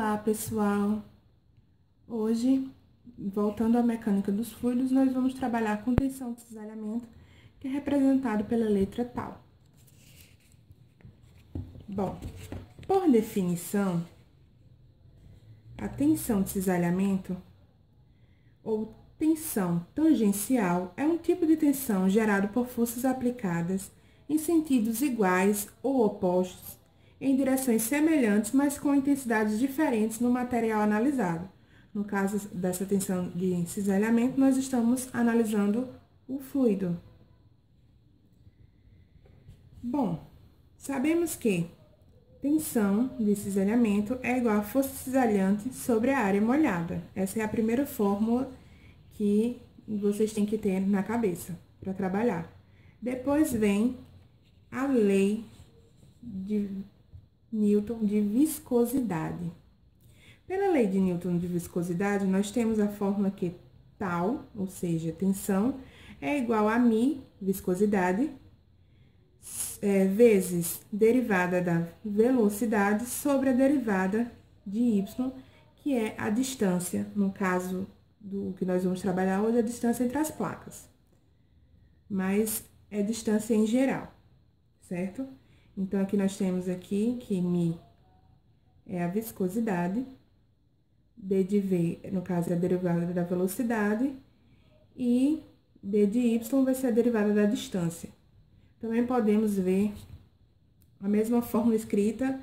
Olá, pessoal! Hoje, voltando à mecânica dos fluidos, nós vamos trabalhar com tensão de cisalhamento, que é representado pela letra tal. Bom, por definição, a tensão de cisalhamento, ou tensão tangencial, é um tipo de tensão gerado por forças aplicadas em sentidos iguais ou opostos, em direções semelhantes, mas com intensidades diferentes no material analisado. No caso dessa tensão de cisalhamento, nós estamos analisando o fluido. Bom, sabemos que tensão de cisalhamento é igual a força cisalhante sobre a área molhada. Essa é a primeira fórmula que vocês têm que ter na cabeça para trabalhar. Depois vem a lei de Newton de viscosidade. Pela lei de Newton de viscosidade, nós temos a fórmula que tal, ou seja, tensão, é igual a μ, viscosidade, vezes derivada da velocidade sobre a derivada de y, que é a distância, no caso do que nós vamos trabalhar hoje, a distância entre as placas. Mas é distância em geral, certo? Então, aqui nós temos aqui que μ é a viscosidade, d de v, no caso, é a derivada da velocidade, e d de y vai ser a derivada da distância. Também podemos ver a mesma fórmula escrita,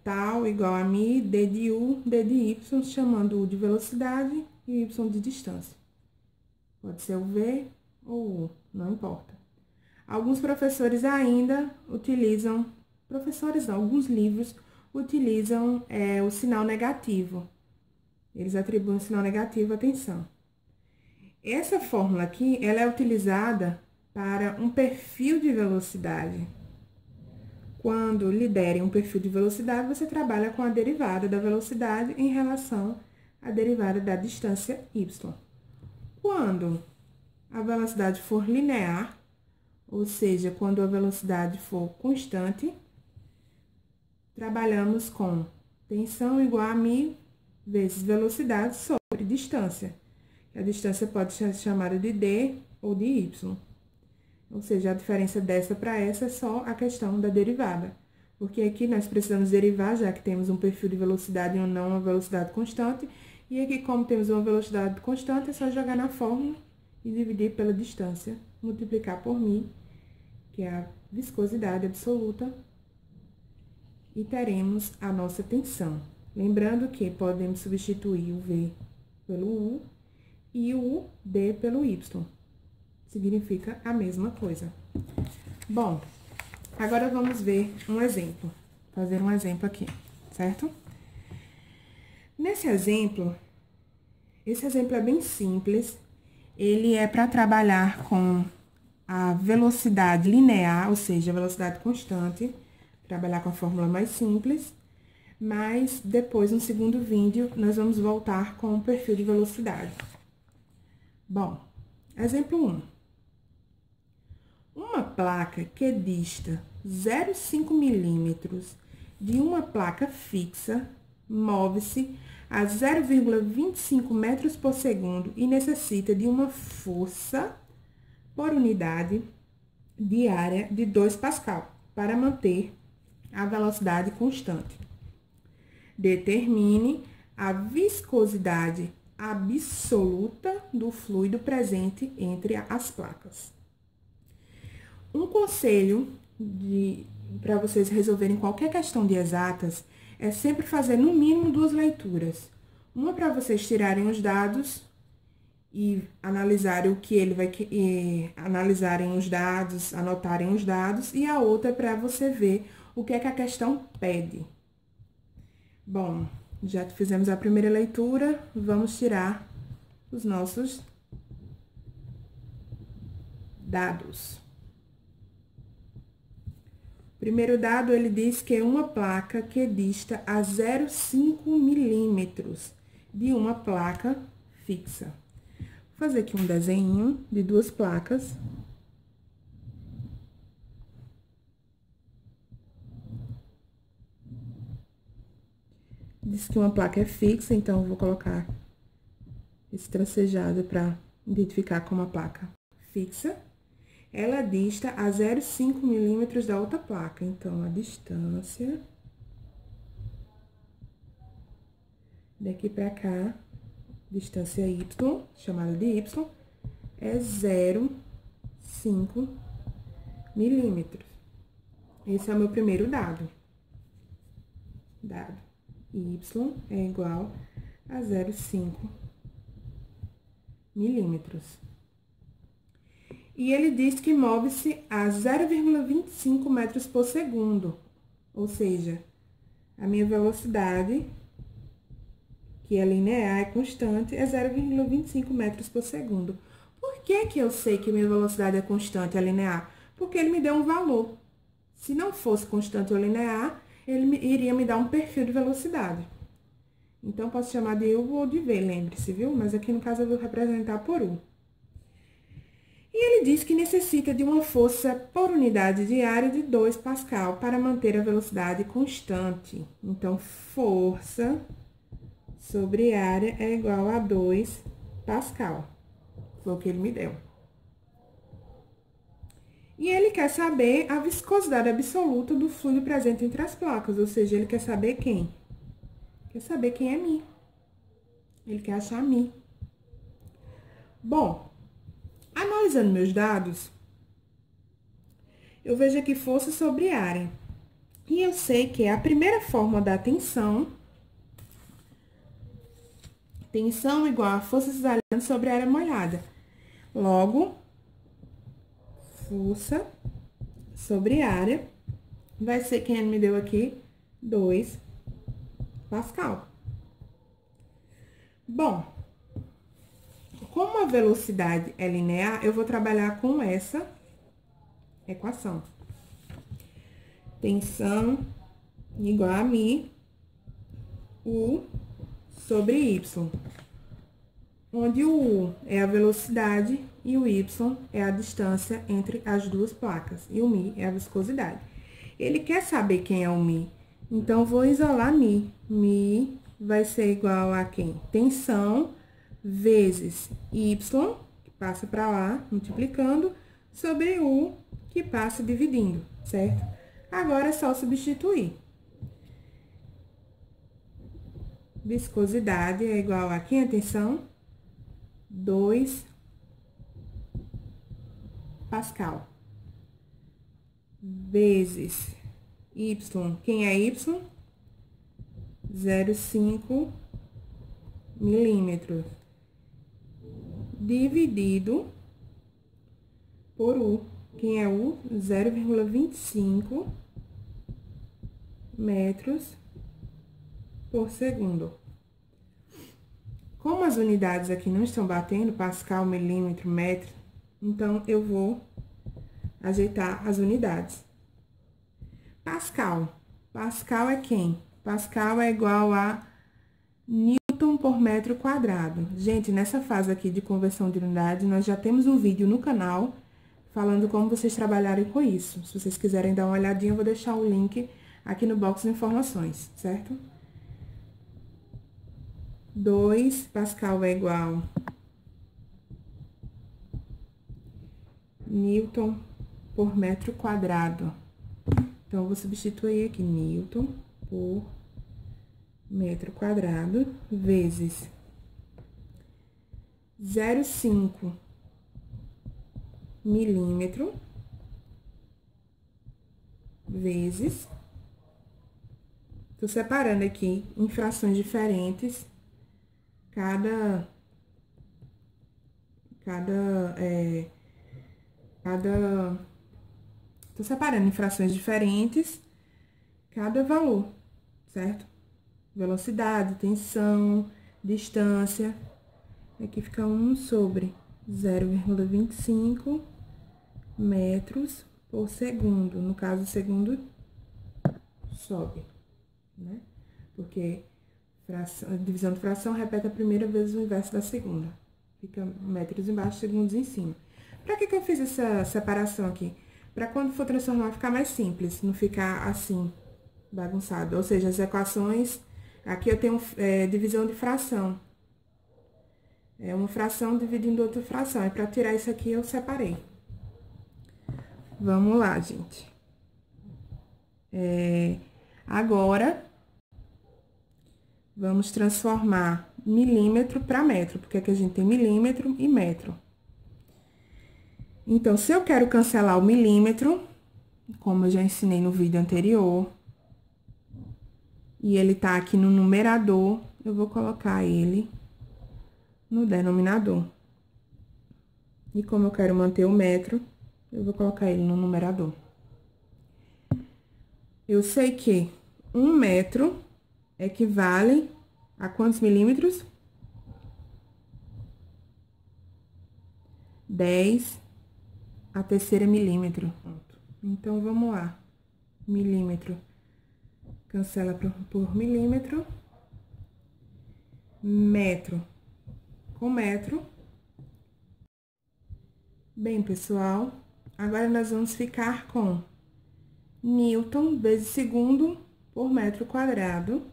tal igual a μ, d de u, d de y, chamando u de velocidade e y de distância. Pode ser o v ou u, não importa. Alguns professores ainda utilizam, alguns livros utilizam o sinal negativo. Eles atribuem o sinal negativo à tensão. Essa fórmula aqui, ela é utilizada para um perfil de velocidade. Quando lhe derem um perfil de velocidade, você trabalha com a derivada da velocidade em relação à derivada da distância y. Quando a velocidade for linear, ou seja, quando a velocidade for constante, trabalhamos com tensão igual a μ vezes velocidade sobre distância. A distância pode ser chamada de d ou de y. Ou seja, a diferença dessa para essa é só a questão da derivada. Porque aqui nós precisamos derivar, já que temos um perfil de velocidade e não uma velocidade constante. E aqui, como temos uma velocidade constante, é só jogar na fórmula e dividir pela distância, multiplicar por μ, que é a viscosidade absoluta, e teremos a nossa tensão. Lembrando que podemos substituir o V pelo U e o D pelo Y. Significa a mesma coisa. Bom, agora vamos ver um exemplo. Fazer um exemplo aqui, certo? Esse exemplo é bem simples. Ele é para trabalhar com a velocidade linear, ou seja, a velocidade constante, trabalhar com a fórmula mais simples, mas depois, no segundo vídeo, nós vamos voltar com o perfil de velocidade. Bom, exemplo 1. Uma placa que dista 0,5 milímetros de uma placa fixa move-se a 0,25 metros por segundo e necessita de uma força por unidade diária de 2 Pascal para manter a velocidade constante. Determine a viscosidade absoluta do fluido presente entre as placas. Um conselho para vocês resolverem qualquer questão de exatas é sempre fazer no mínimo 2 leituras. Uma para vocês tirarem os dados e analisarem o que ele vai analisarem os dados, anotarem os dados, e a outra para você ver o que é que a questão pede. Bom, já fizemos a primeira leitura, vamos tirar os nossos dados. O primeiro dado, ele diz que é uma placa que dista a 0,5 milímetros de uma placa fixa. Vou fazer aqui um desenho de 2 placas. Diz que uma placa é fixa, então eu vou colocar esse tracejado para identificar como a placa fixa. Ela dista a 0,5 milímetros da outra placa, então a distância daqui para cá, distância Y, chamada de Y, é 0,5 milímetros. Esse é o meu primeiro dado. Dado Y é igual a 0,5 milímetros. E ele diz que move-se a 0,25 metros por segundo. Ou seja, a minha velocidade, que é linear, é constante, é 0,25 metros por segundo. Por que que eu sei que minha velocidade é constante, é linear? Porque ele me deu um valor. Se não fosse constante ou linear, ele iria me dar um perfil de velocidade. Então, posso chamar de U ou de V, lembre-se, viu? Mas aqui, no caso, eu vou representar por U. E ele diz que necessita de uma força por unidade de área de 2 Pascal para manter a velocidade constante. Então, força sobre área é igual a 2 Pascal. Foi o que ele me deu. E ele quer saber a viscosidade absoluta do fluido presente entre as placas, ou seja, ele quer saber quem? Quer saber quem é μ. Ele quer achar μ. Bom, analisando meus dados, eu vejo aqui força sobre área. E eu sei que é a primeira fórmula da tensão. Tensão igual a força cesariana sobre área molhada. Logo, força sobre área vai ser quem ele me deu aqui, 2 Pascal. Bom, como a velocidade é linear, eu vou trabalhar com essa equação. Tensão igual a μ, U sobre Y. Onde o U é a velocidade e o Y é a distância entre as duas placas. E o μ é a viscosidade. Ele quer saber quem é o μ, então, vou isolar μ. μ vai ser igual a quem? Tensão vezes Y, que passa para lá, multiplicando, sobre U, que passa dividindo, certo? Agora, é só substituir. Viscosidade é igual a quem? A tensão? 2 Pascal. Vezes Y. Quem é Y? 0,5 milímetros. Dividido por U. Quem é U? 0,25 metros por segundo. Como as unidades aqui não estão batendo, Pascal, milímetro, metro, então, eu vou ajeitar as unidades. Pascal. Pascal é quem? Pascal é igual a Newton por metro quadrado. Gente, nessa fase aqui de conversão de unidade, nós já temos um vídeo no canal falando como vocês trabalharem com isso. Se vocês quiserem dar uma olhadinha, eu vou deixar o link aqui no box de informações, certo? 2 Pascal é igual Newton por metro quadrado. Então, eu vou substituir aqui Newton por metro quadrado vezes 0,5 milímetro vezes... Tô separando aqui em frações diferentes, tô separando em frações diferentes cada valor, certo? Velocidade, tensão, distância. Aqui fica 1 sobre 0,25 metros por segundo. No caso, o segundo sobe, né? Porque divisão de fração repete a primeira vezes o inverso da segunda. Fica metros embaixo, segundos em cima. Pra que eu fiz essa separação aqui? Pra quando for transformar, ficar mais simples, não ficar assim, bagunçado. Ou seja, as equações, Aqui eu tenho divisão de fração. É uma fração dividindo outra fração. E para tirar isso aqui, eu separei. Vamos lá, gente. Agora, vamos transformar milímetro para metro, porque aqui a gente tem milímetro e metro. Então, se eu quero cancelar o milímetro, como eu já ensinei no vídeo anterior, e ele tá aqui no numerador, eu vou colocar ele no denominador. E como eu quero manter o metro, eu vou colocar ele no numerador. Eu sei que 1 metro equivale a quantos milímetros? 10 a terceira milímetro. Então, vamos lá. Milímetro. Cancela por milímetro. Metro com metro. Bem, pessoal, agora nós vamos ficar com Newton vezes segundo por metro quadrado.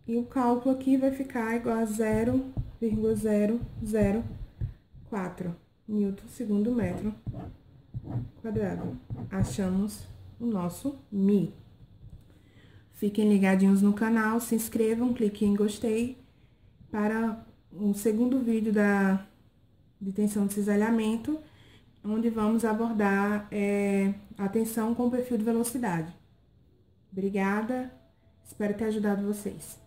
E o cálculo aqui vai ficar igual a 0,004 Newton segundo metro quadrado. Achamos o nosso Mi. Fiquem ligadinhos no canal, se inscrevam, cliquem em gostei para o segundo vídeo de tensão de cisalhamento, onde vamos abordar a tensão com perfil de velocidade. Obrigada, espero ter ajudado vocês.